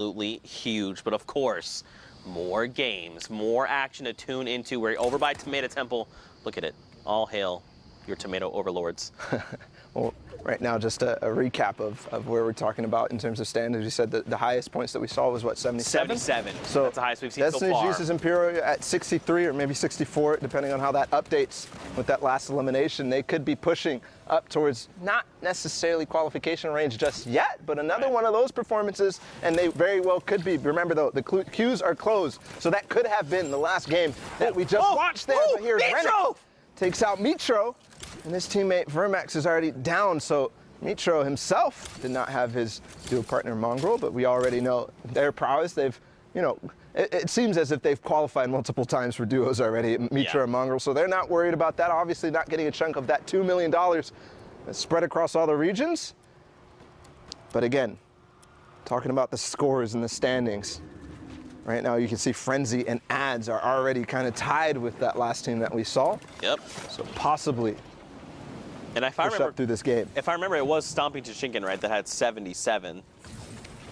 absolutely huge. But of course, more games, more action to tune into. We're over by Tomato Temple. Look at it. All hail your tomato overlords. Well, right now, just a recap of where we're talking about in terms of standings. You said that the highest points that we saw was what, 77? 77. So that's the highest we've seen so far. Destiny's Jesus Imperial at 63 or maybe 64, depending on how that updates with that last elimination. They could be pushing up towards not necessarily qualification range just yet, but another one of those performances, and they very well could be. Remember, though, the queues are closed, so that could have been the last game that we just watched there. But here's Rennick takes out Mitro. And his teammate Vermax is already down, so Mitro himself did not have his duo partner Mongrel, but we already know their prowess. They've, you know, it seems as if they've qualified multiple times for duos already, Mitro and Mongrel, so they're not worried about that. Obviously not getting a chunk of that $2 million that's spread across all the regions. But again, talking about the scores and the standings, right now you can see Frenzy and Ads are already kind of tied with that last team that we saw. Yep. So possibly and if I remember, through this game. If I remember, it was Stomping Toshinkin, right, that had 77,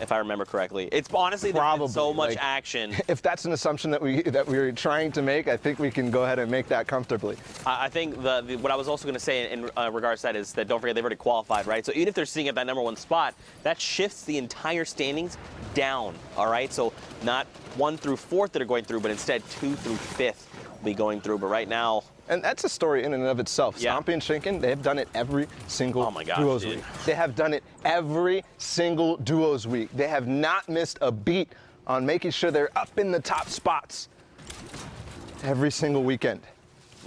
if I remember correctly. It's honestly, there's been so much action. If that's an assumption that we're trying to make, I think we can go ahead and make that comfortably. I think what I was also going to say in regards to that is that don't forget they've already qualified, right? So even if they're sitting at that #1 spot, that shifts the entire standings down, all right? So not 1 through 4th that are going through, but instead 2 through 5th will be going through. But right now, and that's a story in and of itself. Yeah. Stompy and Shinken, they have done it every single duos week. They have done it every single duos week. They have not missed a beat on making sure they're up in the top spots every single weekend.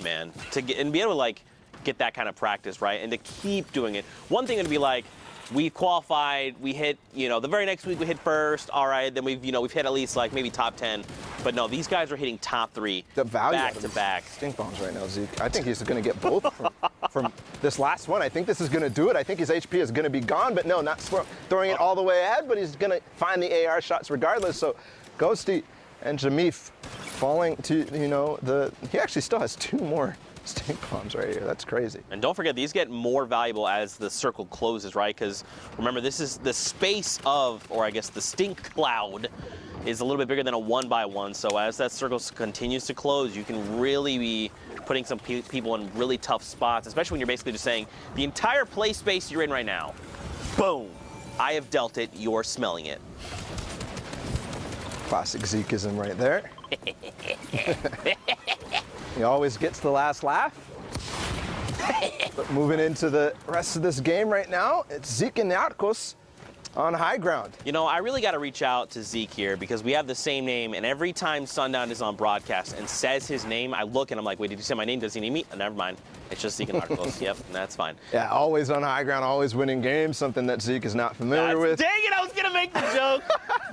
Man, to get and be able to like get that kind of practice, right, and to keep doing it. One thing would be like, we qualified, we hit, you know, the very next week we hit first, all right, then we've hit at least like maybe top 10. But no, these guys are hitting top 3 the value back to back. Stink bombs right now, Zeke. I think he's going to get both from this last one. I think this is going to do it. I think his HP is going to be gone, but no, not throwing it all the way ahead, but he's going to find the AR shots regardless. So Ghosty and Jamif falling to, you know, he actually still has 2 more stink bombs right here. That's crazy. And don't forget, these get more valuable as the circle closes, right? Because remember, this is the space of, or I guess the stink cloud is a little bit bigger than a 1x1. So as that circle continues to close, you can really be putting some people in really tough spots, especially when you're basically just saying, the entire play space you're in right now, boom, I have dealt it, you're smelling it. Classic Zekeism right there. He always gets the last laugh. But moving into the rest of this game right now, it's Zeke and Narcos on high ground. You know, I really got to reach out to Zeke here because we have the same name, and every time Sundown is on broadcast and says his name, I look and I'm like, wait, did you say my name? Does he need me? Oh, never mind. It's just Zeke and Narcos. Yep, that's fine. Yeah, always on high ground, always winning games, something that Zeke is not familiar with. Dang it, I was going to make the joke.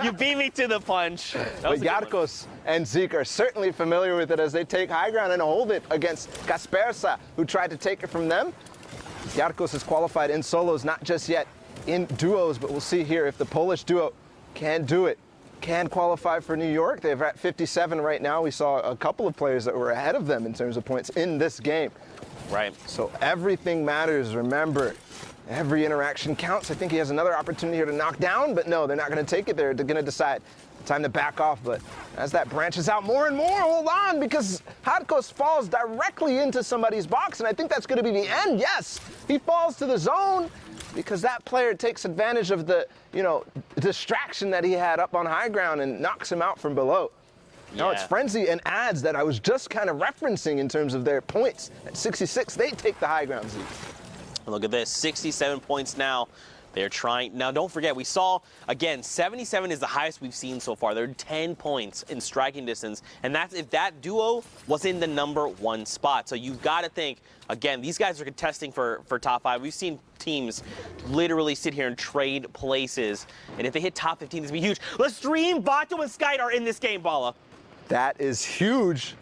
You beat me to the punch. But Yarkos and Zeke are certainly familiar with it as they take high ground and hold it against Kaspersa, who tried to take it from them. Yarkos is qualified in solos, not just yet in duos, but we'll see here if the Polish duo can do it, can qualify for New York. They're at 57 right now. We saw a couple of players that were ahead of them in terms of points in this game. Right. So everything matters. Remember, every interaction counts. I think he has another opportunity here to knock down, but no, they're not going to take it. They're going to decide time to back off. But as that branches out more and more, hold on, because Hadkos falls directly into somebody's box, and I think that's going to be the end. Yes, he falls to the zone because that player takes advantage of the, you know, distraction that he had up on high ground and knocks him out from below. Yeah. Now it's Frenzy and Ads that I was just kind of referencing in terms of their points. At 66, they take the high ground, Zeke. Look at this, 67 points now. They're trying. Now, don't forget, we saw, again, 77 is the highest we've seen so far. They're 10 points in striking distance, and that's if that duo was in the #1 spot. So you've got to think, again, these guys are contesting for top 5. We've seen teams literally sit here and trade places, and if they hit top 15, it's going to be huge. Lestream, Vato, and Skite are in this game, Bala. That is huge.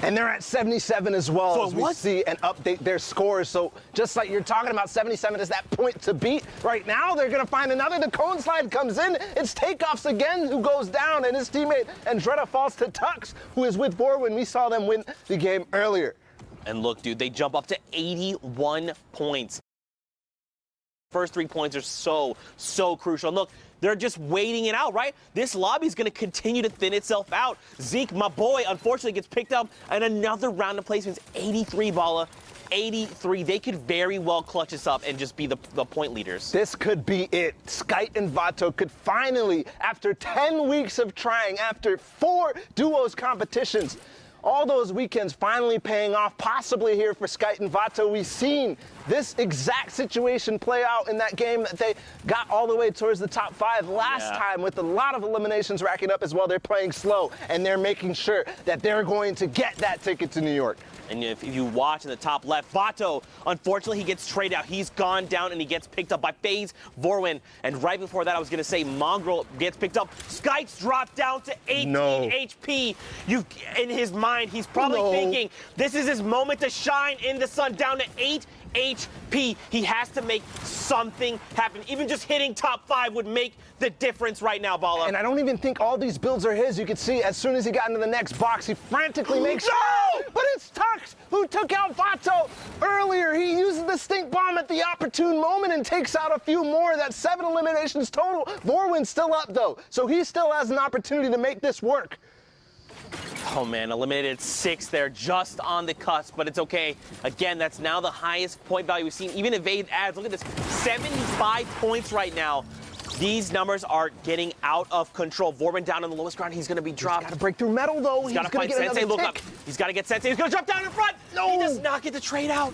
And they're at 77 as well, so as we see and update their scores. So just like you're talking about, 77 is that point to beat. Right now, they're going to find another. The cone slide comes in. It's Takeoffs again who goes down, and his teammate Andretta falls to Tux, who is with Vor when we saw them win the game earlier. And look, dude, they jump up to 81 points. First 3 points are so crucial. And look, they're just waiting it out, right? This lobby's going to continue to thin itself out. Zeke, my boy, unfortunately gets picked up and another round of placements. 83 Balla. 83. They could very well clutch this up and just be the point leaders. This could be it. Skite and Vato could finally, after 10 weeks of trying, after 4 duos competitions, all those weekends finally paying off, possibly here for Skite and Vato. We've seen this exact situation play out in that game that they got all the way towards the top 5 last time, with a lot of eliminations racking up as well. They're playing slow, and they're making sure that they're going to get that ticket to New York. And if you watch in the top left, Vato, unfortunately, he gets traded out. He's gone down, and he gets picked up by FaZe Vorwin. And right before that, I was going to say Mongrel gets picked up. Skite's dropped down to 18 HP. In his mind, he's probably thinking, this is his moment to shine in the sun, down to 8 HP. He has to make something happen. Even just hitting top 5 would make the difference right now, Balla. And I don't even think all these builds are his. You could see as soon as he got into the next box, he frantically makes... No! But it's Tux who took out Vato earlier. He uses the stink bomb at the opportune moment and takes out a few more. That's 7 eliminations total. Vorwin's still up, though, so he still has an opportunity to make this work. Oh, man, eliminated 6 there, just on the cusp, but it's okay. Again, that's now the highest point value we've seen. Even evade adds, look at this, 75 points right now. These numbers are getting out of control. Vorwin down on the lowest ground. He's going to be dropped. He's got to break through metal, though. He's got to find Sensei. Look up. He's got to get Sensei. He's going to jump down in front. No. He does not get the trade out.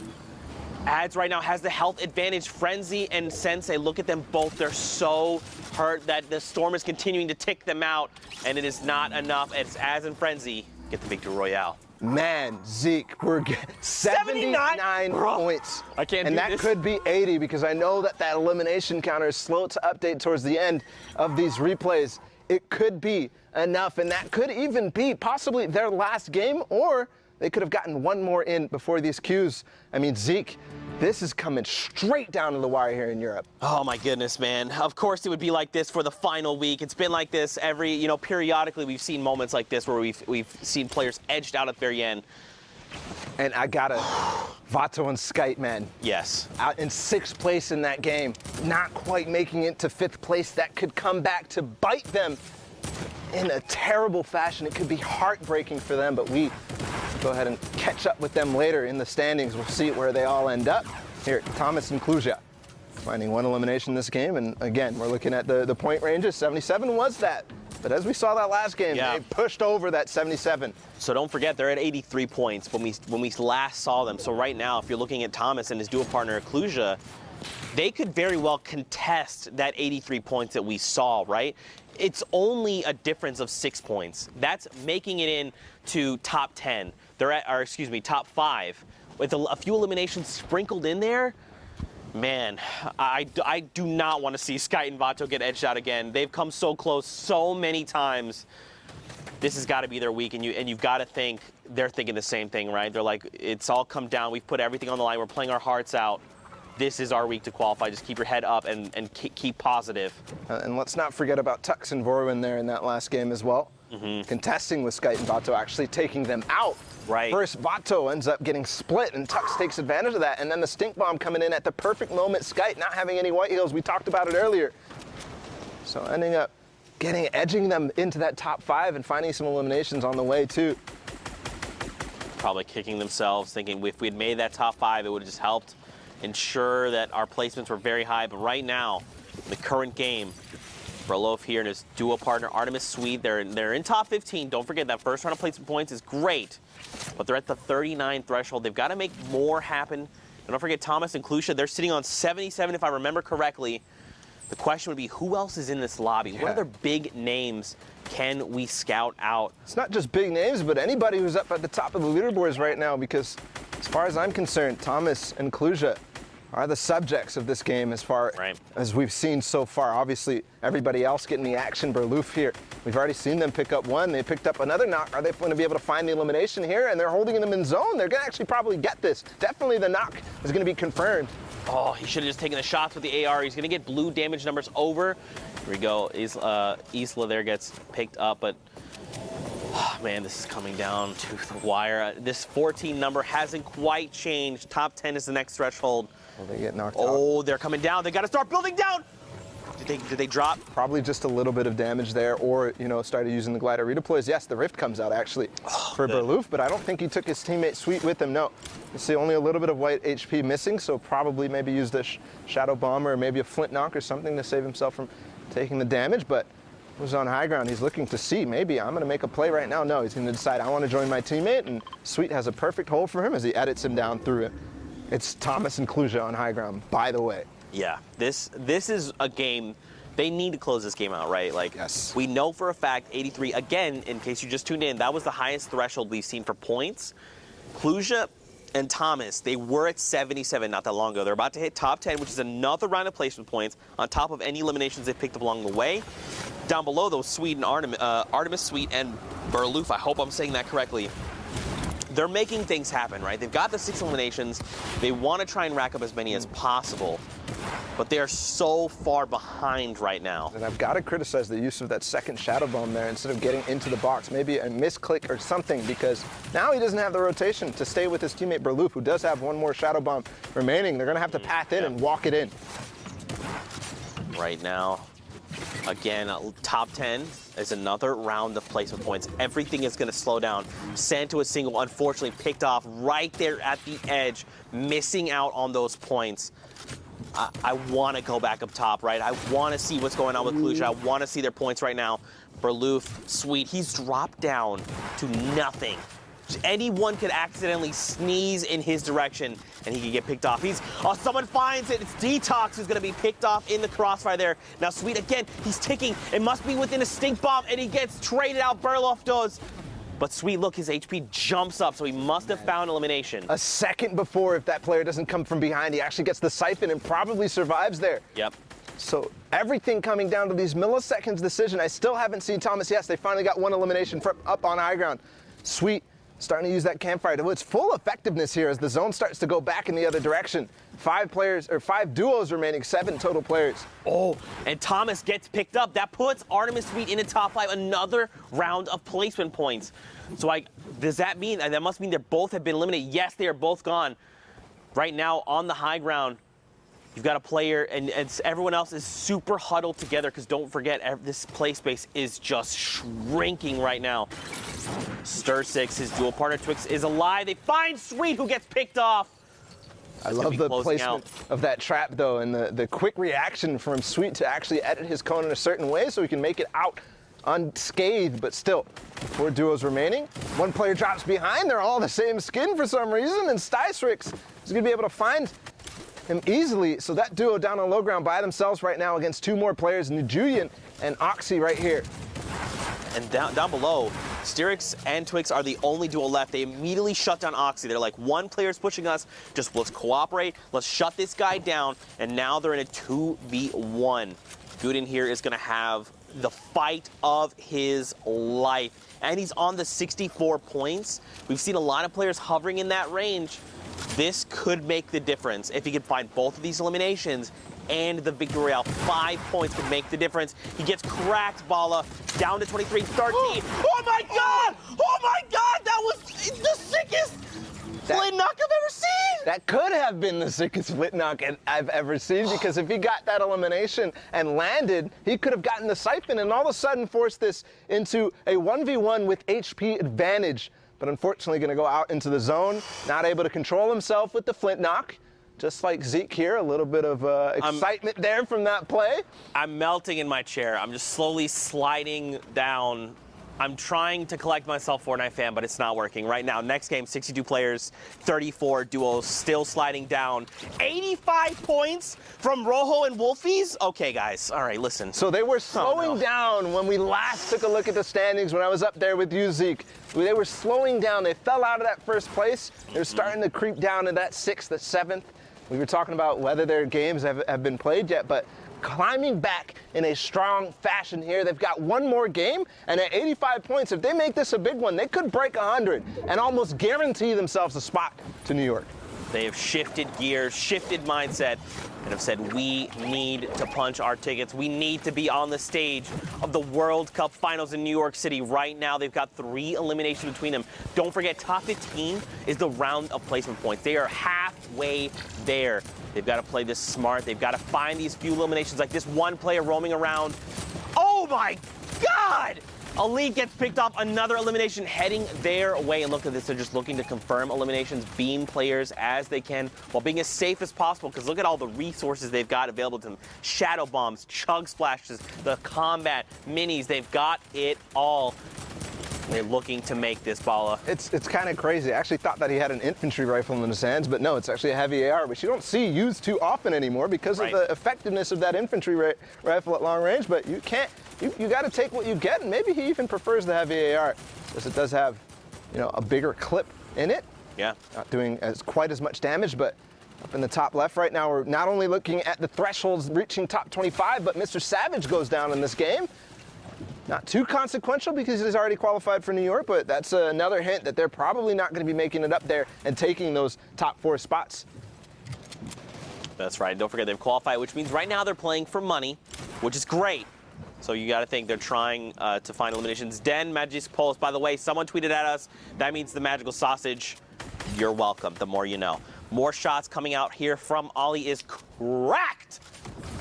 Ads right now has the health advantage. Frenzy and Sensei, look at them both. They're so hurt that the storm is continuing to tick them out, and it is not enough. It's Ads and Frenzy get the victory royale. Man, Zeke, we're getting 79 points. I can't and do that this. could be 80, because I know that elimination counter is slow to update towards the end of these replays. It could be enough, and that could even be possibly their last game, or they could have gotten one more in before these queues. I mean, Zeke, this is coming straight down to the wire here in Europe. Oh my goodness, man. Of course it would be like this for the final week. It's been like this every, periodically we've seen moments like this where we've seen players edged out at the very end. And I gotta, Vato and Skite, man. Yes. Out in 6th place in that game, not quite making it to 5th place. That could come back to bite them in a terrible fashion. It could be heartbreaking for them, but we go ahead and catch up with them later in the standings. We'll see where they all end up. Here, Thomas and Kluja finding 1 elimination this game, and again, we're looking at the point ranges. 77 was that, but as we saw that last game, they pushed over that 77. So don't forget, they're at 83 points when we last saw them. So right now, if you're looking at Thomas and his dual partner Kluja, they could very well contest that 83 points that we saw, right? It's only a difference of 6 points. That's making it into top 10. They're at, or excuse me, top 5. With a few eliminations sprinkled in there, man, I do not want to see Skite and Vato get edged out again. They've come so close so many times. This has got to be their week, and you've got to think they're thinking the same thing, right? They're like, it's all come down. We've put everything on the line. We're playing our hearts out. This is our week to qualify. Just keep your head up and keep positive. And let's not forget about Tux and Vorwin there in that last game as well. Contesting with Skite and Vato, actually taking them out. Right. First, Vato ends up getting split, and Tux takes advantage of that. And then the stink bomb coming in at the perfect moment. Skite not having any white heels. We talked about it earlier. So ending up edging them into that top 5 and finding some eliminations on the way, too. Probably kicking themselves, thinking if we had made that top 5, it would have just helped ensure that our placements were very high. But right now, in the current game, Brolof here and his duo partner Artemis Swede, they're in top 15. Don't forget that first round of placement points is great, but they're at the 39 threshold. They've got to make more happen. And don't forget Thomas and Kluja, they're sitting on 77 if I remember correctly. The question would be, who else is in this lobby? What other big names can we scout out? It's not just big names, but anybody who's up at the top of the leaderboards right now, because as far as I'm concerned, Thomas and Kluja are the subjects of this game as far as we've seen so far. Obviously, everybody else getting the action. Berloof here, we've already seen them pick up 1. They picked up another knock. Are they going to be able to find the elimination here? And they're holding them in zone. They're going to actually probably get this. Definitely the knock is going to be confirmed. Oh, he should have just taken the shots with the AR. He's going to get blue damage numbers over. Here we go. Isla there gets picked up, but oh, man, this is coming down to the wire. This 14 number hasn't quite changed. Top 10 is the next threshold. Will they get knocked out? Oh, they're coming down. They got to start building down. Did they drop? Probably just a little bit of damage there, or, started using the glider redeploys. Yes, the rift comes out, actually, for Berloof, but I don't think he took his teammate Sweet with him, no. You see only a little bit of white HP missing, so probably maybe used a Shadow Bomber or maybe a Flint Knock or something to save himself from taking the damage, but was on high ground. He's looking to see, maybe I'm going to make a play right now. No, he's going to decide, I want to join my teammate, and Sweet has a perfect hold for him as he edits him down through it. It's Thomas and Kluja on high ground, by the way. Yeah, this is a game, they need to close this game out, right? Like, yes. We know for a fact, 83, again, in case you just tuned in, that was the highest threshold we've seen for points. Kluja and Thomas, they were at 77 not that long ago. They're about to hit top 10, which is another round of placement points on top of any eliminations they've picked up along the way. Down below, though, Sweet and Artemis, Sweet, and Berloof, I hope I'm saying that correctly. They're making things happen, right? They've got the 6 eliminations. They want to try and rack up as many as possible, but they are so far behind right now. And I've got to criticize the use of that second Shadow Bomb there instead of getting into the box. Maybe a misclick or something, because now he doesn't have the rotation to stay with his teammate Berloof, who does have one more Shadow Bomb remaining. They're going to have to path in and walk it in. Right now, again, top 10 is another round of placement points. Everything is going to slow down. Santo single, unfortunately, picked off right there at the edge, missing out on those points. I want to go back up top, right? I want to see what's going on with Kluja. I want to see their points right now. Berloof, Sweet, he's dropped down to nothing. Anyone could accidentally sneeze in his direction and he could get picked off. Someone finds it. It's Detox who's going to be picked off in the crossfire there. Now Sweet, again, he's ticking. It must be within a stink bomb, and he gets traded out. Berloof does. But Sweet, look, his HP jumps up, so he must have found elimination. A second before, if that player doesn't come from behind, he actually gets the siphon and probably survives there. Yep. So everything coming down to these milliseconds decision. I still haven't seen Thomas. Yes, they finally got one elimination up on high ground. Sweet starting to use that campfire. It's full effectiveness here as the zone starts to go back in the other direction. 5 duos remaining, 7 total players. Oh, and Thomas gets picked up. That puts Artemis Sweet in the top 5, another round of placement points. So does that mean, that must mean they both have been eliminated? Yes, they are both gone. Right now on the high ground, you've got a player, and everyone else is super huddled together, because don't forget, this play space is just shrinking right now. Stir6, his dual partner Twix, is alive. They find Sweet, who gets picked off. I love the placement of that trap, though, and the quick reaction from Sweet to actually edit his cone in a certain way so he can make it out unscathed, but still, 4 duos remaining. One player drops behind. They're all the same skin for some reason, and Sty6 is going to be able to find him easily. So that duo down on low ground by themselves right now against 2 more players, Nujulian and Oxy right here. And down below, Styrix and Twix are the only duo left. They immediately shut down Oxy. They're like, one player's pushing us, just let's cooperate, let's shut this guy down, and now they're in a 2v1. Gooden here is going to have the fight of his life, and he's on the 64 points. We've seen a lot of players hovering in that range. This could make the difference if he could find both of these eliminations and the victory royale. 5 points could make the difference. He gets cracked, Bala, down to 23, 13. Oh my God! Oh my God! That was the sickest Flint knock I've ever seen! That could have been the sickest Flint knock I've ever seen, because if he got that elimination and landed, he could have gotten the siphon and all of a sudden forced this into a 1v1 with HP advantage. But unfortunately going to go out into the zone, not able to control himself with the Flint knock. Just like Zeke here, a little bit of excitement there from that play. I'm melting in my chair. I'm just slowly sliding down. I'm trying to collect myself, Fortnite fan, but it's not working right now. Next game, 62 players, 34 duos, still sliding down. 85 points from Rojo and Wolfies? Okay, guys. All right, listen. So they were slowing down when we last took a look at the standings when I was up there with you, Zeke. They were slowing down. They fell out of that first place. They're starting to creep down to that 6th, that 7th. We were talking about whether their games have been played yet, but climbing back in a strong fashion here. They've got one more game, and at 85 points, if they make this a big one, they could break 100 and almost guarantee themselves a spot to New York. They have shifted gears, shifted mindset, and have said, we need to punch our tickets. We need to be on the stage of the World Cup Finals in New York City right now. They've got 3 eliminations between them. Don't forget, top 15 is the round of placement points. They are halfway there. They've got to play this smart. They've got to find these few eliminations, like this one player roaming around. Oh my God! Elite gets picked off, another elimination heading their way. And look at this, they're just looking to confirm eliminations, beam players as they can while being as safe as possible, because look at all the resources they've got available to them. Shadow bombs, chug splashes, the combat, minis, they've got it all. They're looking to make this, Bala. It's kind of crazy. I actually thought that he had an infantry rifle in his hands, but no, it's actually a heavy AR, which you don't see used too often anymore because of the effectiveness of that infantry rifle at long range. But you can't, you got to take what you get, and maybe he even prefers the heavy AR because it does have, you know, a bigger clip in it. Yeah. Not doing quite as much damage, but up in the top left right now, we're not only looking at the thresholds reaching top 25, but Mr. Savage goes down in this game. Not too consequential because he's already qualified for New York, but that's another hint that they're probably not going to be making it up there and taking those top 4 spots. That's right. Don't forget they've qualified, which means right now they're playing for money, which is great. So you got to think they're trying to find eliminations. Den Magic Pulse, by the way, someone tweeted at us. That means the magical sausage. You're welcome. The more you know. More shots coming out here from Ollie is cracked.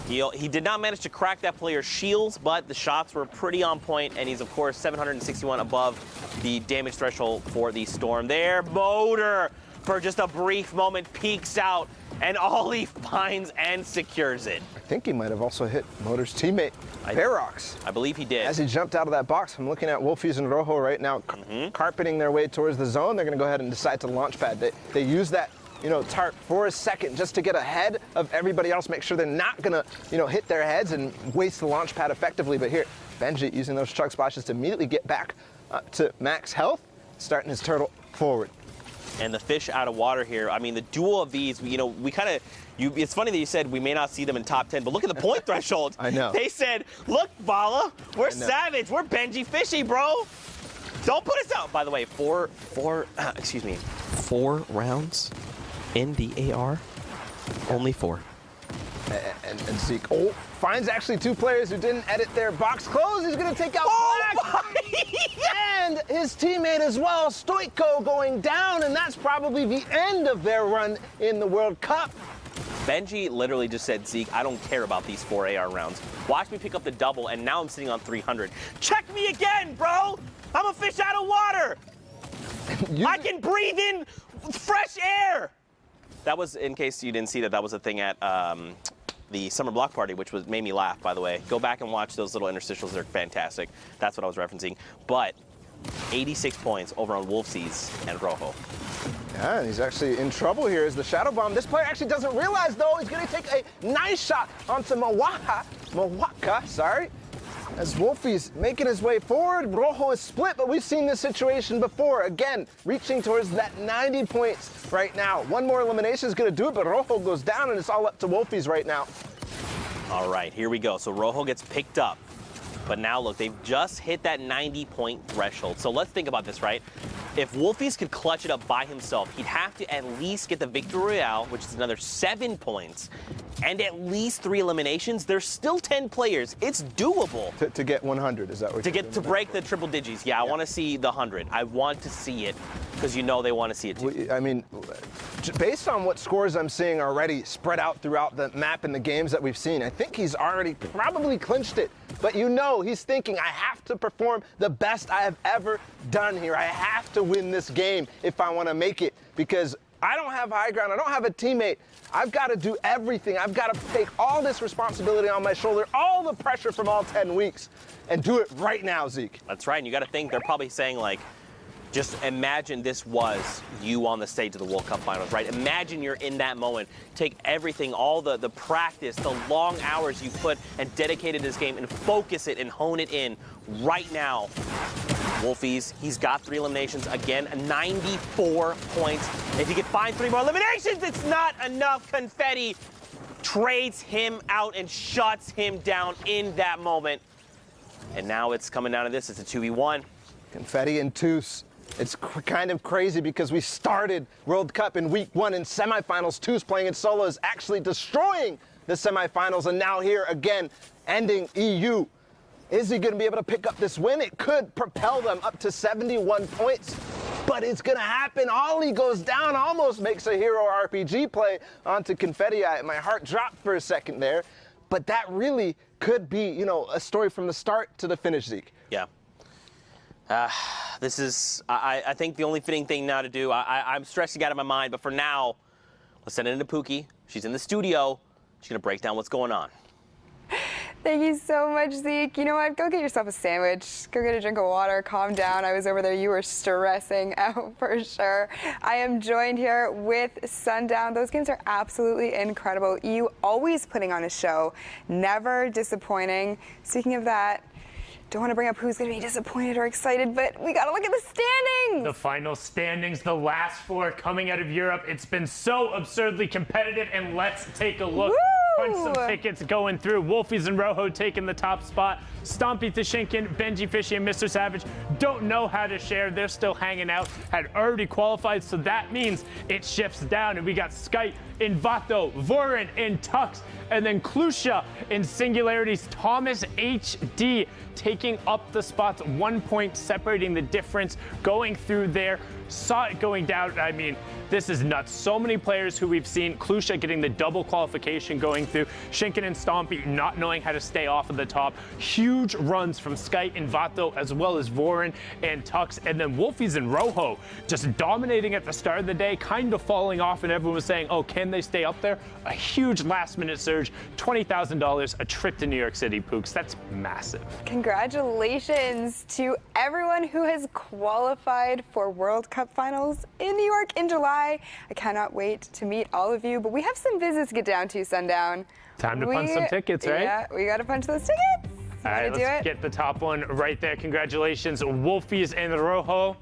He did not manage to crack that player's shields, but the shots were pretty on point, and he's, of course, 761 above the damage threshold for the Storm. There, Motor, for just a brief moment, peeks out, and Ollie finds and secures it. I think he might have also hit Motor's teammate, Ferox. I believe he did. As he jumped out of that box, I'm looking at Wolfies and Rojo right now, carpeting their way towards the zone. They're going to go ahead and decide to launch pad. They use that, you know, tarp for a second just to get ahead of everybody else, make sure they're not gonna, you know, hit their heads and waste the launch pad effectively. But here, Benji using those chug splashes to immediately get back up to max health, starting his turtle forward. And the fish out of water here, I mean, the duel of these, you know, we kind of, it's funny that you said we may not see them in top 10, but look at the point threshold. I know. They said, look, Bala, we're savage, we're Benji Fishy, bro. Don't put us out. By the way, 4 rounds in the AR, only 4. And Zeke finds actually 2 players who didn't edit their box close. He's going to take out Black. And his teammate as well, Stoico, going down, and that's probably the end of their run in the World Cup. Benji literally just said, Zeke, I don't care about these 4 AR rounds. Watch me pick up the double, and now I'm sitting on 300. Check me again, bro. I'm a fish out of water. I can breathe in fresh air. That was, in case you didn't see that, that was a thing at the summer block party, which made me laugh, by the way. Go back and watch those little interstitials. They're fantastic. That's what I was referencing. But 86 points over on Wolfsies and Rojo. Yeah, and he's actually in trouble here as the Shadow Bomb. This player actually doesn't realize, though, he's going to take a nice shot onto Mawaka, sorry. As Wolfie's making his way forward, Rojo is split, but we've seen this situation before. Again, reaching towards that 90 points right now. One more elimination is going to do it, but Rojo goes down, and it's all up to Wolfie's right now. All right, here we go. So Rojo gets picked up. But now, look, they've just hit that 90-point threshold. So let's think about this, right? If Wolfies could clutch it up by himself, he'd have to at least get the Victory Royale, which is another 7 points, and at least 3 eliminations. There's still 10 players. It's doable. To get 100, is that what to break the triple digits. Yeah, I want to see the 100. I want to see it because you know they want to see it too. I mean, based on what scores I'm seeing already spread out throughout the map and the games that we've seen, I think he's already probably clinched it. But you know, he's thinking, I have to perform the best I have ever done here. I have to win this game if I want to make it, because I don't have high ground. I don't have a teammate. I've got to do everything. I've got to take all this responsibility on my shoulder, all the pressure from all 10 weeks, and do it right now, Zeke. That's right. And you got to think they're probably saying, like, just imagine this was you on the stage of the World Cup Finals, right? Imagine you're in that moment. Take everything, all the practice, the long hours you put and dedicated to this game and focus it and hone it in right now. Wolfies, he's got 3 eliminations. Again, 94 points. If he could find 3 more eliminations, it's not enough. Confetti trades him out and shuts him down in that moment. And now it's coming down to this. It's a 2v1. Confetti and Toos It's kind of crazy because we started World Cup in week 1 in semifinals. Two's playing in solos, actually destroying the semifinals, and now here again, ending EU. Is he going to be able to pick up this win? It could propel them up to 71 points, but it's going to happen. Ollie goes down, almost makes a hero RPG play onto Confetti. My heart dropped for a second there, but that really could be, you know, a story from the start to the finish, Zeke. Yeah. This is, I think, the only fitting thing now to do. I'm stressing out of my mind, but for now, let's send it into Pookie. She's in the studio. She's going to break down what's going on. Thank you so much, Zeke. You know what? Go get yourself a sandwich. Go get a drink of water. Calm down. I was over there. You were stressing out for sure. I am joined here with Sundown. Those games are absolutely incredible. You always putting on a show. Never disappointing. Speaking of that, don't want to bring up who's going to be disappointed or excited, but we got to look at the standings. The final standings, the last 4 coming out of Europe. It's been so absurdly competitive, and let's take a look. Woo! Punch some tickets going through. Wolfies and Rojo taking the top spot. Stompy Tashinkin, Benji Fishy, and Mr. Savage don't know how to share. They're still hanging out. Had already qualified, so that means it shifts down. And we got Skype, Invato, Vorin, and Tux, and then Klusha in Singularities. Thomas HD taking up the spots, 1 point separating the difference, going through there. Saw it going down. I mean, this is nuts. So many players who we've seen. Klusha getting the double qualification going through. Shinken and Stompy not knowing how to stay off of the top. Huge runs from Sky and Vato, as well as Vorin and Tux. And then Wolfies and Rojo just dominating at the start of the day, kind of falling off, and everyone was saying, oh, can they stay up there? A huge last-minute surge, $20,000, a trip to New York City, Pooks. That's massive. Congratulations to everyone who has qualified for World Cup Finals in New York in July. I cannot wait to meet all of you, but we have some business to get down to, Sundown. Time to punch some tickets, right? Yeah, we got to punch those tickets. All right, let's get the top one right there. Congratulations, Wolfies and Rojo.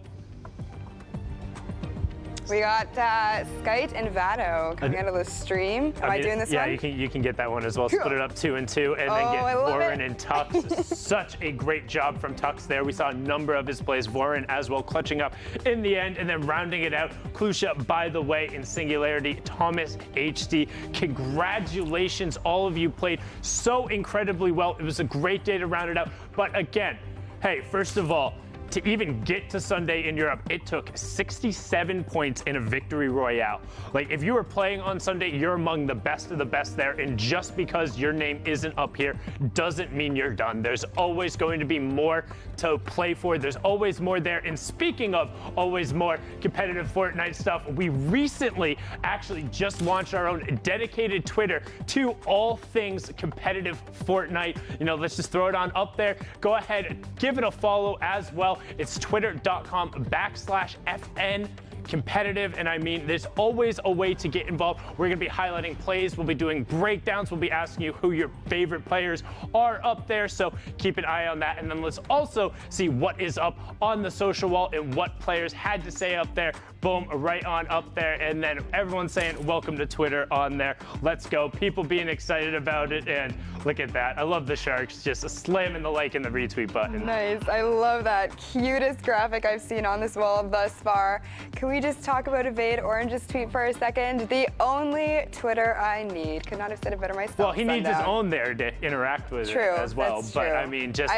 We got Skyte and Vado coming out of the stream. Am I doing this one? Yeah, you can get that one as well. Split it up 2 and 2, and then get Vorin and Tux. Such a great job from Tux there. We saw a number of his plays. Vorin as well, clutching up in the end, and then rounding it out. Klusha, by the way, in Singularity. Thomas HD. Congratulations, all of you played so incredibly well. It was a great day to round it out. But again, hey, first of all, to even get to Sunday in Europe, it took 67 points in a victory royale. Like, if you were playing on Sunday, you're among the best of the best there, and just because your name isn't up here doesn't mean you're done. There's always going to be more to play for. There's always more there. And speaking of always more competitive Fortnite stuff, we recently actually just launched our own dedicated Twitter to all things competitive Fortnite. You know, let's just throw it on up there. Go ahead, give it a follow as well. It's twitter.com/FN competitive, and I mean, there's always a way to get involved. We're going to be highlighting plays, we'll be doing breakdowns, we'll be asking you who your favorite players are up there, so keep an eye on that. And then let's also see what is up on the social wall and what players had to say up there. Boom, right on up there, and then everyone saying welcome to Twitter on there. Let's go, people being excited about it, and look at that. I love the Sharks just slamming the like and the retweet button. Nice, I love that. Cutest graphic I've seen on this wall thus far. Can we just talk about Evade Orange's tweet for a second? The only Twitter I need. Could not have said it better myself. Well, he needs his own there to interact with it as well. That's but true. I mean, just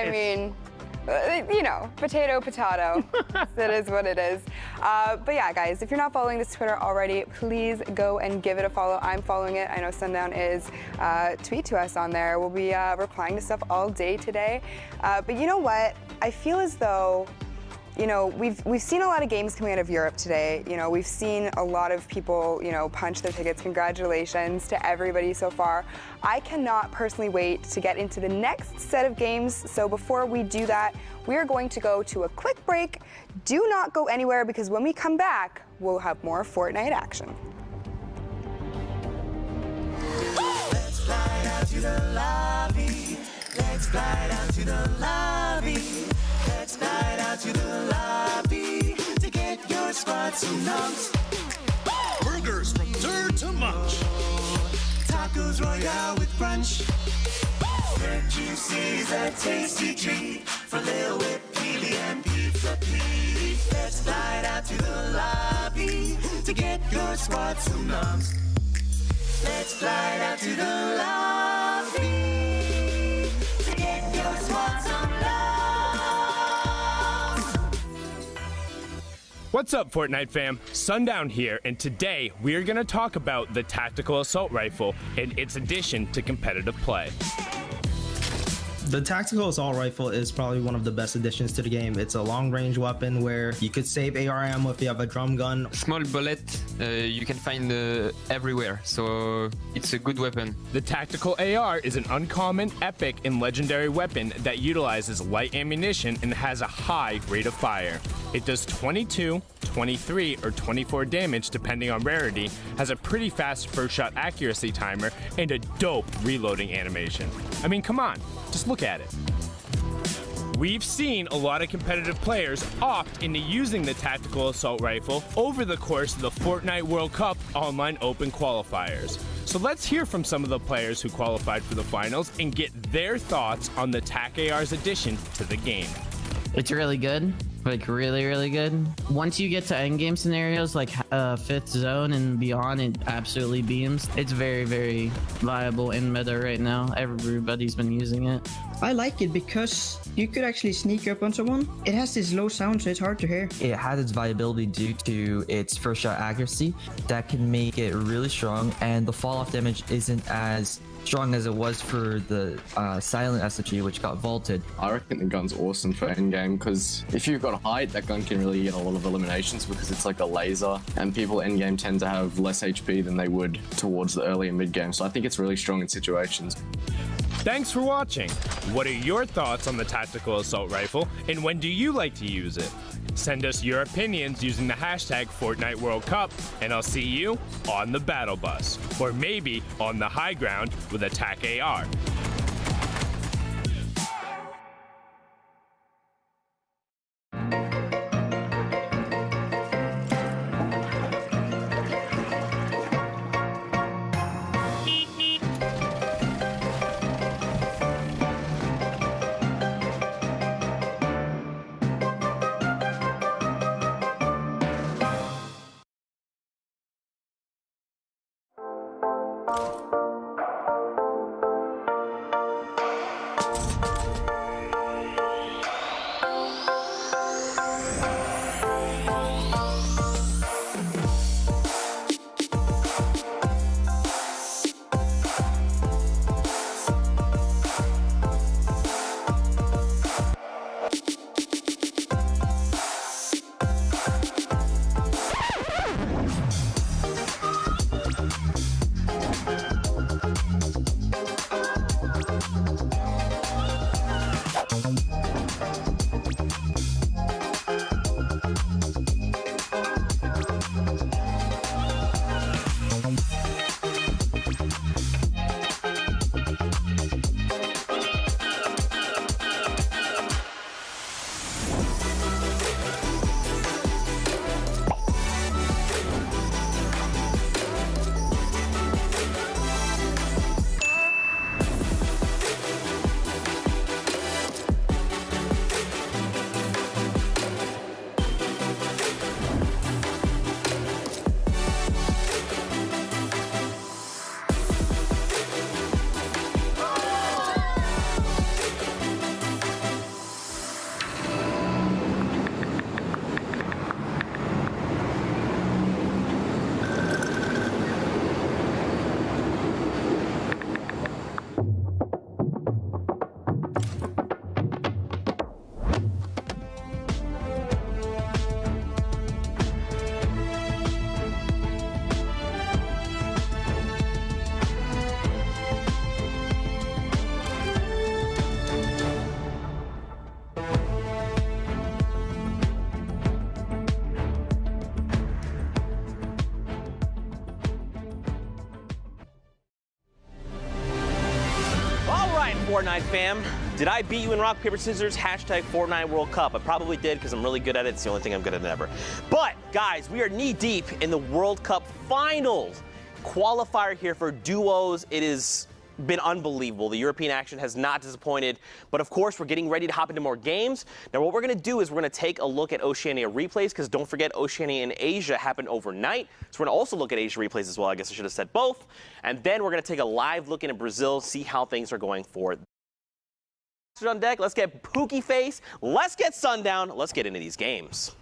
you know, potato. It is what it is. But yeah, guys, if you're not following this Twitter already, please go and give it a follow. I'm following it. I know Sundown is. Tweet to us on there. We'll be replying to stuff all day today. But you know what? I feel as though, you know, we've seen a lot of games coming out of Europe today. You know, we've seen a lot of people, you know, punch their tickets. Congratulations to everybody so far. I cannot personally wait to get into the next set of games. So before we do that, we are going to go to a quick break. Do not go anywhere, because when we come back, we'll have more Fortnite action. Let's fly out to the lobby. Let's fly out to the lobby. Let's fly out to the lobby to get your spots and nugs. Burgers from dirt to munch. Tacos Royale with crunch. Red juicy's a tasty treat for Lil Whip, Peely, and Pizza Pete. Let's fly your squad some noms. Let's fly down to the lobby to get your squad some love. What's up, Fortnite fam? Sundown here, and today we are going to talk about the Tactical Assault Rifle and its addition to competitive play. The Tactical Assault Rifle is probably one of the best additions to the game. It's a long-range weapon where you could save AR ammo if you have a drum gun. Small bullet you can find everywhere, so it's a good weapon. The Tactical AR is an uncommon, epic, and legendary weapon that utilizes light ammunition and has a high rate of fire. It does 22, 23, or 24 damage depending on rarity, has a pretty fast first shot accuracy timer, and a dope reloading animation. I mean, come on, just look at it. We've seen a lot of competitive players opt into using the Tactical Assault Rifle over the course of the Fortnite World Cup online open qualifiers. So let's hear from some of the players who qualified for the finals and get their thoughts on the TAC AR's addition to the game. It's really good, like really good. Once you get to endgame scenarios like 5th zone and beyond, it absolutely beams. It's very viable in meta right now. Everybody's been using it. I like it because you could actually sneak up on someone. It has this low sound, so it's hard to hear. It has its viability due to its first shot accuracy that can make it really strong, and the fall off damage isn't as strong as it was for the silent SMG, which got vaulted. I reckon the gun's awesome for endgame because if you've got height, that gun can really get a lot of eliminations because it's like a laser, and people endgame tend to have less HP than they would towards the early and mid game. So I think it's really strong in situations. Thanks for watching. What are your thoughts on the Tactical Assault Rifle, and when do you like to use it? Send us your opinions using the hashtag Fortnite World Cup, and I'll see you on the battle bus, or maybe on the high ground with a TAC AR. Fortnite fam, did I beat you in rock, paper, scissors? Hashtag Fortnite World Cup. I probably did because I'm really good at it. It's the only thing I'm good at ever. But guys, we are knee deep in the World Cup finals. Qualifier here for duos. It is been unbelievable. The European action has not disappointed, but of course we're getting ready to hop into more games. Now what we're going to do is we're going to take a look at Oceania replays, because don't forget Oceania and Asia happened overnight. So we're going to also look at Asia replays as well. I guess I should have said both. And then we're going to take a live look into Brazil, see how things are going forward. On deck, let's get Pookie Face, let's get Sundown, let's get into these games.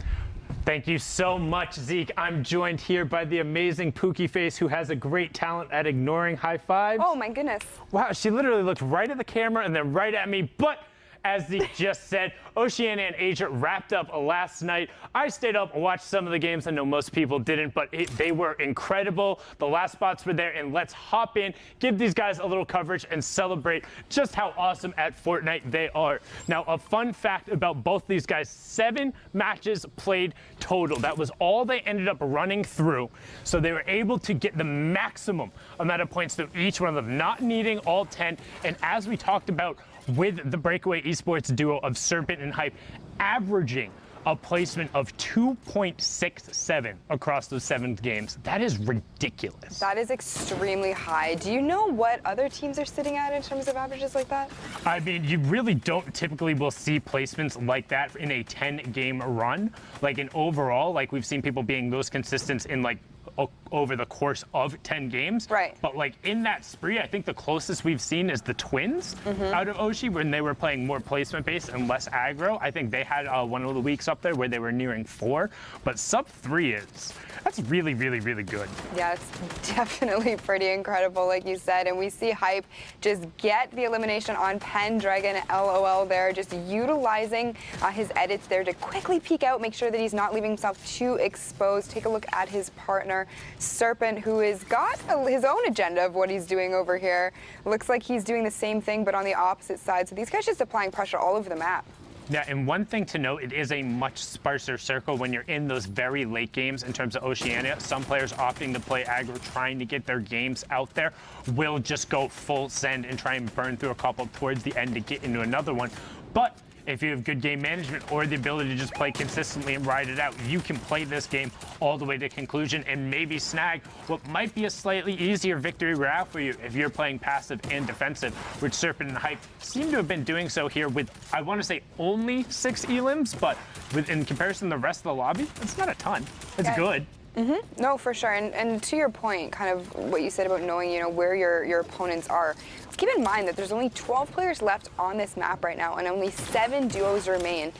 Thank you so much, Zeke. I'm joined here by the amazing Pookie Face, who has a great talent at ignoring high fives. Oh, my goodness. Wow, she literally looked right at the camera and then right at me, but as Zeke just said, Oceania and Asia wrapped up last night. I stayed up and watched some of the games. I know most people didn't, but they were incredible. The last spots were there, and let's hop in, give these guys a little coverage, and celebrate just how awesome at Fortnite they are. Now, a fun fact about both these guys, 7 matches played total. That was all they ended up running through. So they were able to get the maximum amount of points through each one of them, not needing all 10. And as we talked about, with the breakaway esports duo of Serpent and Hype, averaging a placement of 2.67 across those 7 games. That is ridiculous. That is extremely high. Do you know what other teams are sitting at in terms of averages like that? I mean, you really don't typically will see placements like that in a 10-game run. Like in overall, like we've seen people being those consistent in like over the course of 10 games. Right. But like in that spree, I think the closest we've seen is the Twins out of Oshi, when they were playing more placement based and less aggro. I think they had one of the weeks up there where they were nearing 4, but sub 3 that's really, really, really good. Yeah, it's definitely pretty incredible, like you said. And we see Hype just get the elimination on Pendragon, LOL there, just utilizing his edits there to quickly peek out, make sure that he's not leaving himself too exposed. Take a look at his partner, Serpent, who has got his own agenda of what he's doing over here. Looks like he's doing the same thing, but on the opposite side. So these guys just applying pressure all over the map. Yeah, and one thing to note, it is a much sparser circle when you're in those very late games in terms of Oceania. Some players opting to play aggro, trying to get their games out there, will just go full send and try and burn through a couple towards the end to get into another one. But if you have good game management or the ability to just play consistently and ride it out, you can play this game all the way to conclusion and maybe snag what might be a slightly easier victory route for you if you're playing passive and defensive, which Serpent and Hype seem to have been doing so here with, I want to say, only 6 elims, but in comparison to the rest of the lobby, it's not a ton. It's good. No, for sure. And to your point, kind of what you said about knowing, where your opponents are. Keep in mind that there's only 12 players left on this map right now, and only 7 duos remain.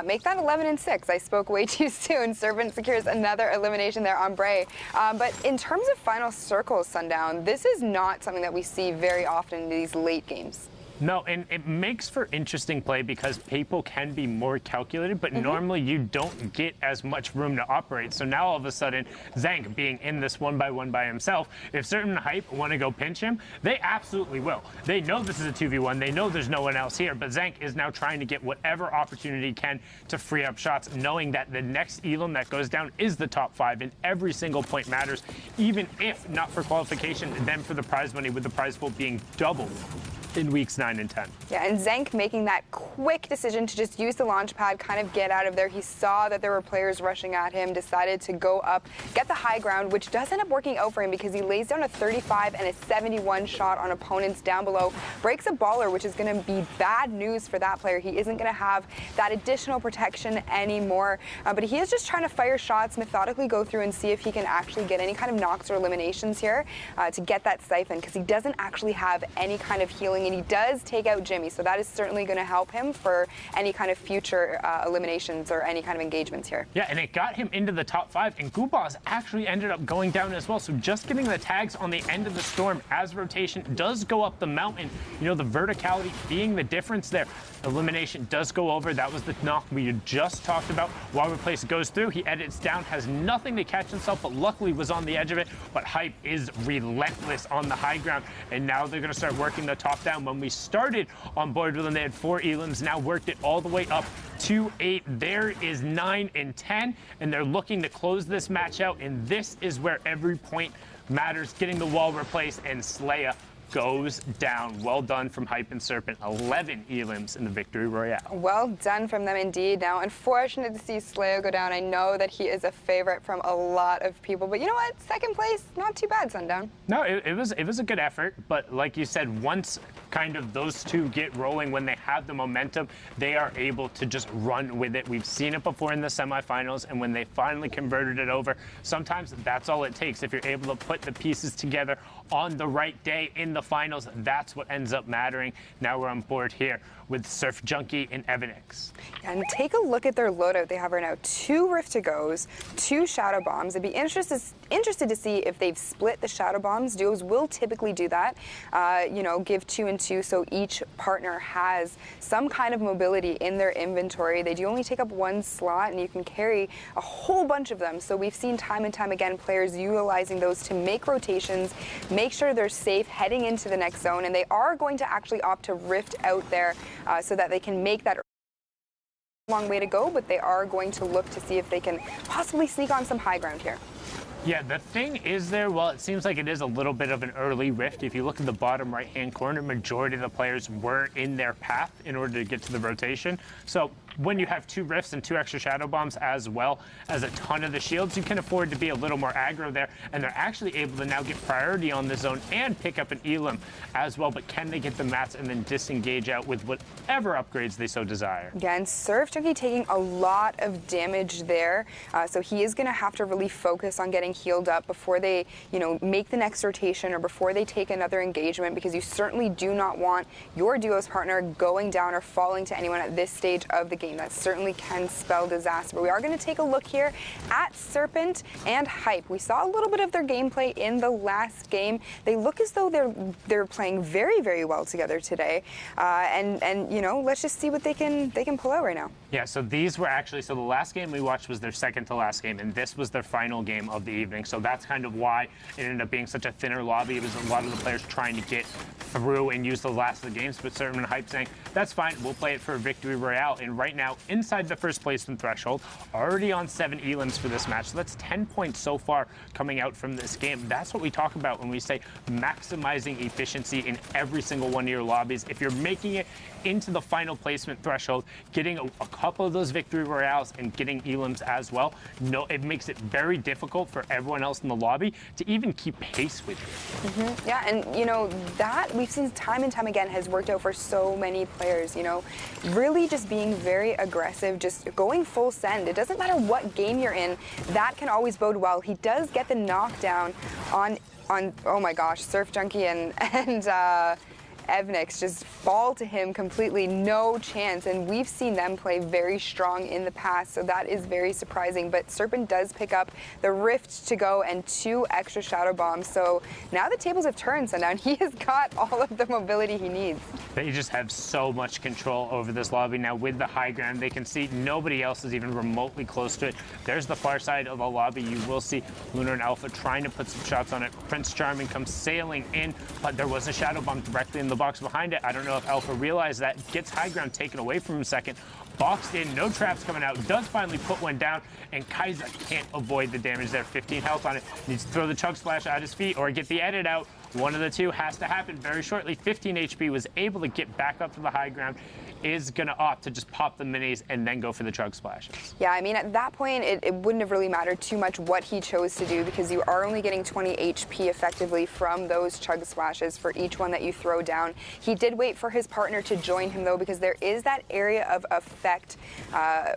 Make that 11 and 6. I spoke way too soon. Serpent secures another elimination there on Bray. But in terms of final circles, Sundown, this is not something that we see very often in these late games. No, and it makes for interesting play because people can be more calculated, but normally you don't get as much room to operate. So now all of a sudden, Zank being in this 1-by-1 by himself, if certain Hype want to go pinch him, they absolutely will. They know this is a 2v1. They know there's no one else here, but Zank is now trying to get whatever opportunity he can to free up shots, knowing that the next elim that goes down is the top 5, and every single point matters, even if not for qualification, then for the prize money, with the prize pool being doubled in weeks 9 and 10. Yeah, and Zank making that quick decision to just use the launch pad, kind of get out of there. He saw that there were players rushing at him, decided to go up, get the high ground, which does end up working out for him because he lays down a 35 and a 71 shot on opponents down below. Breaks a baller, which is going to be bad news for that player. He isn't going to have that additional protection anymore. But he is just trying to fire shots, methodically go through and see if he can actually get any kind of knocks or eliminations here to get that siphon, because he doesn't actually have any kind of healing, and he does take out Jimmy, so that is certainly going to help him for any kind of future eliminations or any kind of engagements here. Yeah, and it got him into the top 5, and Goobaz actually ended up going down as well, so just getting the tags on the end of the storm as rotation does go up the mountain, the verticality being the difference there. Elimination does go over. That was the knock we had just talked about. While Replace goes through, he edits down, has nothing to catch himself, but luckily was on the edge of it. But Hype is relentless on the high ground, and now they're going to start working the top down. When we started on board with them, they had 4 elims, now worked it all the way up to 8. There is 9 and 10, and they're looking to close this match out, and this is where every point matters, getting the wall replaced, and Slaya goes down. Well done from Hype and Serpent. 11 elims in the victory royale. Well done from them indeed. Now, unfortunate to see Slayo go down. I know that he is a favorite from a lot of people, but you know what? Second place, not too bad, Sundown. No, it was a good effort, but like you said, once kind of those two get rolling, when they have the momentum, they are able to just run with it. We've seen it before in the semifinals, and when they finally converted it over, sometimes that's all it takes. If you're able to put the pieces together on the right day in the finals, that's what ends up mattering. Now we're on board here with Surf Junkie and Evanix. And take a look at their loadout they have right now. 2 Rift to Goes, 2 Shadow Bombs. I'd be interested to see if they've split the Shadow Bombs. Duos will typically do that. You know, give 2 and 2 so each partner has some kind of mobility in their inventory. They do only take up 1 slot, and you can carry a whole bunch of them. So we've seen time and time again players utilizing those to make rotations, make sure they're safe heading into the next zone, and they are going to actually opt to Rift out there so that they can make that long way to go, but they are going to look to see if they can possibly sneak on some high ground here. Yeah, the thing is there, well, it seems like it is a little bit of an early rift. If you look at the bottom right-hand corner, majority of the players were in their path in order to get to the rotation. So when you have 2 rifts and 2 extra shadow bombs as well as a ton of the shields, you can afford to be a little more aggro there, and they're actually able to now get priority on the zone and pick up an elim as well. But can they get the mats and then disengage out with whatever upgrades they so desire? Yeah, and Surf Junkie taking a lot of damage there, so he is going to have to really focus on getting healed up before they, you know, make the next rotation or before they take another engagement, because you certainly do not want your duo's partner going down or falling to anyone at this stage of the game. That certainly can spell disaster. But we are going to take a look here at Serpent and Hype. We saw a little bit of their gameplay in the last game. They look as though they're playing very, very well together today. And you know, let's just see what they can pull out right now. Yeah, so these were actually, so the last game we watched was their second to last game, and this was their final game of the evening. So that's kind of why it ended up being such a thinner lobby. It was a lot of the players trying to get through and use the last of the games, but Serpent and Hype saying, that's fine, we'll play it for a victory royale. And right now, inside the first placement threshold, already on 7 elims for this match. So that's 10 points so far coming out from this game. That's what we talk about when we say maximizing efficiency in every single one of your lobbies. If you're making it into the final placement threshold, getting a couple of those victory royales and getting elims as well, no, it makes it very difficult for everyone else in the lobby to even keep pace with you. Yeah, and you know, that we've seen time and time again has worked out for so many players. You know, really just being very aggressive, just going full send. It doesn't matter what game you're in, that can always bode well. He does get the knockdown on oh my gosh, Surf Junkie and Evnix just fall to him completely, no chance, and we've seen them play very strong in the past, so that is very surprising. But Serpent does pick up the Rift to go and 2 extra Shadow Bombs, so now the tables have turned, Sundown. He has got all of the mobility he needs. They just have so much control over this lobby now with the high ground. They can see nobody else is even remotely close to it. There's the far side of the lobby. You will see Lunar and Alpha trying to put some shots on it. Prince Charming comes sailing in, but there was a Shadow Bomb directly in the box behind it. I don't know if Alpha realized that. Gets high ground taken away from him second. Boxed in, no traps coming out. Does finally put one down, and Kaiser can't avoid the damage there. 15 health on it. Needs to throw the Chug Splash at his feet or get the edit out. One of the two has to happen very shortly. 15 HP, was able to get back up to the high ground. Is going to opt to just pop the minis and then go for the Chug Splashes. Yeah, I mean, at that point, it wouldn't have really mattered too much what he chose to do, because you are only getting 20 HP effectively from those Chug Splashes for each one that you throw down. He did wait for his partner to join him, though, because there is that area of effect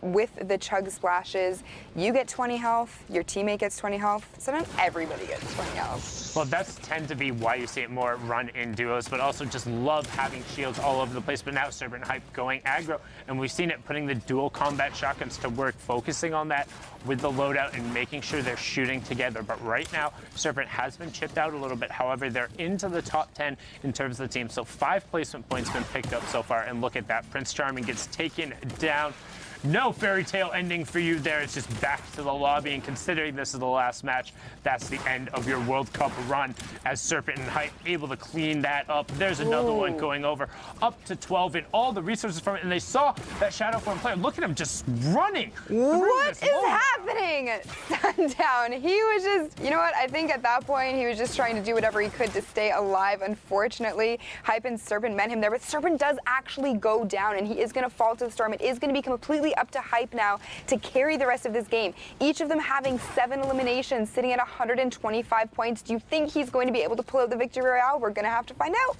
with the Chug Splashes. You get 20 health, your teammate gets 20 health, so not everybody gets 20 health. Well, that's tend to be why you see it more run in duos, but also just love having shields all over the place. But now Serpent and Hype going aggro, and we've seen it putting the dual combat shotguns to work, focusing on that with the loadout and making sure they're shooting together. But right now, Serpent has been chipped out a little bit. However, they're into the top 10 in terms of the team. So 5 placement points been picked up so far, and look at that. Prince Charming gets taken down. No fairy tale ending for you there. It's just back to the lobby. And considering this is the last match, that's the end of your World Cup run, as Serpent and Hype able to clean that up. There's another one going over, up to 12, and all the resources from it. And they saw that Shadow Form player. Look at him just running. What is happening? Sundown. He was just, you know what? I think at that point he was just trying to do whatever he could to stay alive. Unfortunately, Hype and Serpent met him there, but Serpent does actually go down, and he is going to fall to the storm. It is going to be completely up to Hype now to carry the rest of this game. Each of them having 7 eliminations, sitting at 125 points. Do you think he's going to be able to pull out the victory royale? We're going to have to find out.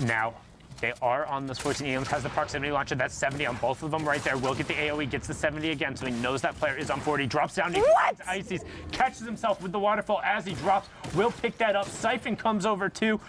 Now, they are on the 14 Eams, has the proximity launcher. That's 70 on both of them right there. Will get the AoE, gets the 70 again, so he knows that player is on 40. Drops down to Ices, catches himself with the waterfall as he drops. Will pick that up. Siphon comes over too.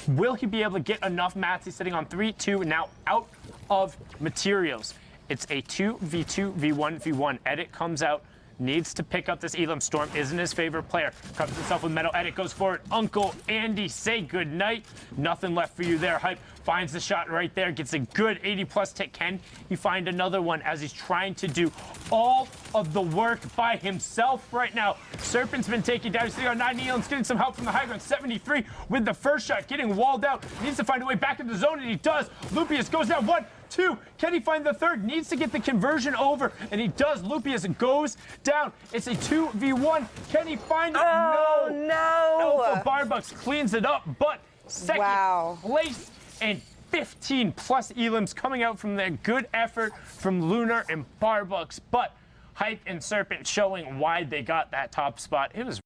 Will he be able to get enough mats? He's sitting on 3, 2, now out of materials. It's a 2v2, v1, v1. Edit comes out. Needs to pick up this Elam. Storm isn't his favorite player. Covers himself with metal. Edit goes forward. Uncle Andy, say goodnight. Nothing left for you there. Hype finds the shot right there. Gets a good 80+ tick. Can he find another one as he's trying to do all of the work by himself right now? Serpent's been taken down. He's sitting on 9 Elam's getting some help from the high ground. 73 with the first shot. Getting walled out. Needs to find a way back in the zone, and he does. Lupius goes down 1, 2. Can he find the third? Needs to get the conversion over, and he does. Lupius goes down. It's a 2v1. Can he find it? Oh, no. Alpha Barbucks cleans it up, but second place and 15+ Elims coming out from that good effort from Lunar and Barbucks. But Hype and Serpent showing why they got that top spot. It was